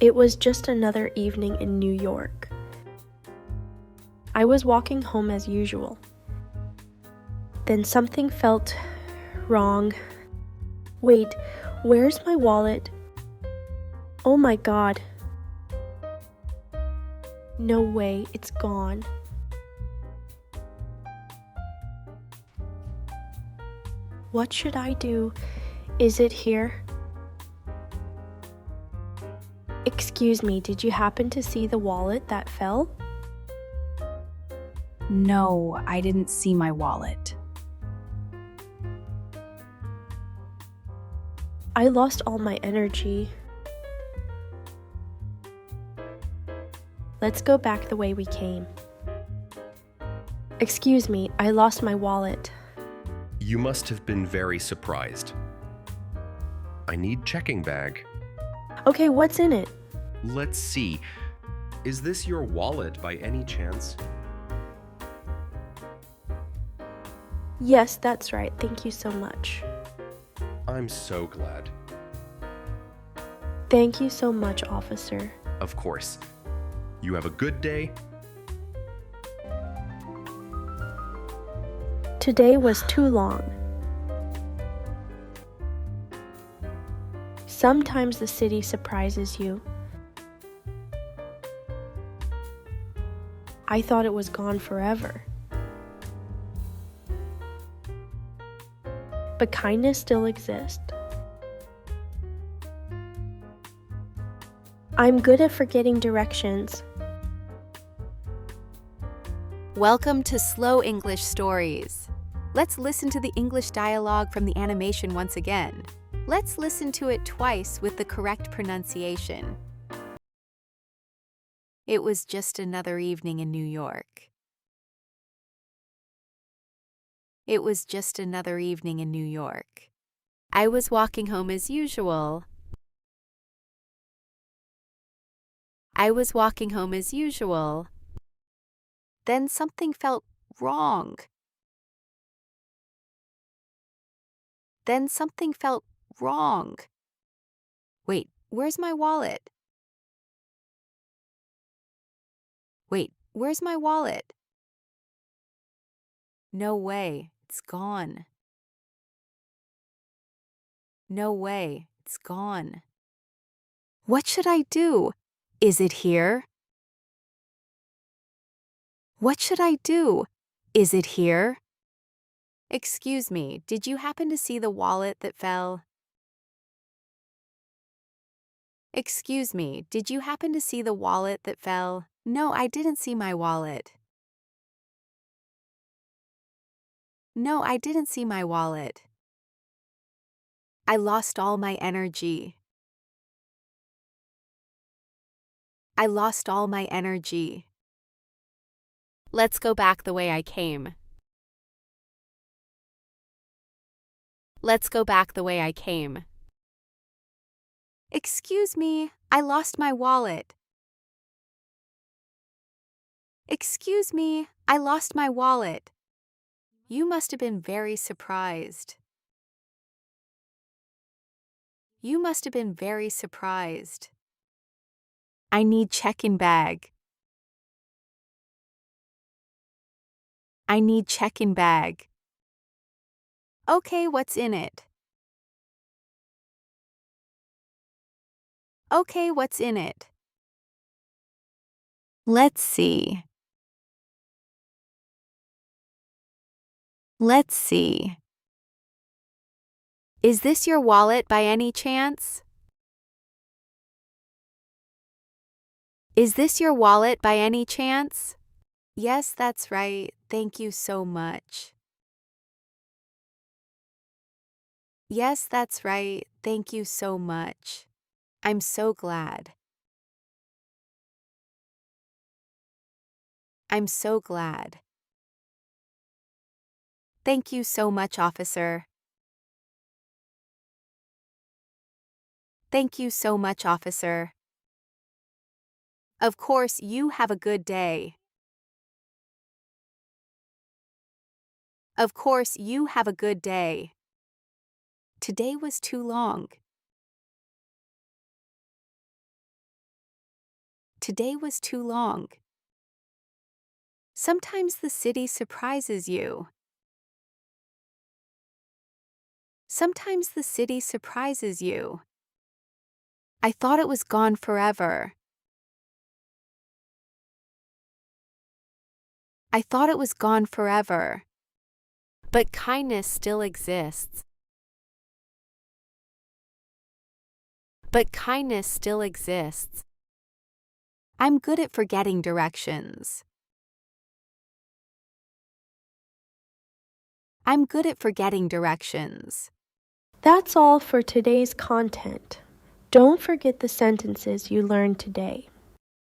It was just another evening in New York. I was walking home as usual. Then something felt wrong. Wait, where's my wallet? Oh my God. No way, it's gone. What should I do? Is it here? Excuse me, did you happen to see the wallet that fell? No, I didn't see my wallet. I lost all my energy. Let's go back the way we came. Excuse me, I lost my wallet. You must have been very surprised. I need checking bag. Okay, what's in it? Let's see. Is this your wallet by any chance? Yes, that's right. Thank you so much. I'm so glad. Thank you so much, officer. Of course. You have a good day. Today was too long. Sometimes the city surprises you. I thought it was gone forever. But kindness still exists. I'm good at forgetting directions. Welcome to Slow English Stories. Let's listen to the English dialogue from the animation once again. Let's listen to it twice with the correct pronunciation. It was just another evening in New York. It was just another evening in New York. I was walking home as usual. I was walking home as usual. Then something felt wrong. Then something felt wrong. Wait, where's my wallet? Wait, where's my wallet? No way, it's gone. No way, it's gone. What should I do? Is it here? What should I do? Is it here? Excuse me, did you happen to see the wallet that fell? Excuse me, did you happen to see the wallet that fell? No, I didn't see my wallet. No, I didn't see my wallet. I lost all my energy. I lost all my energy. Let's go back the way I came. Let's go back the way I came. Excuse me, I lost my wallet. Excuse me, I lost my wallet. You must have been very surprised. You must have been very surprised. I need check-in bag. I need check-in bag. Okay, what's in it? Okay, what's in it? Let's see. Let's see. Is this your wallet by any chance? Is this your wallet by any chance? Yes, that's right. Thank you so much. Yes, that's right. Thank you so much. I'm so glad. I'm so glad. Thank you so much, officer. Thank you so much, officer. Of course, you have a good day. Of course, you have a good day. Today was too long. Today was too long. Sometimes the city surprises you. Sometimes the city surprises you. I thought it was gone forever. I thought it was gone forever. But kindness still exists. But kindness still exists. I'm good at forgetting directions. I'm good at forgetting directions. That's all for today's content. Don't forget the sentences you learned today.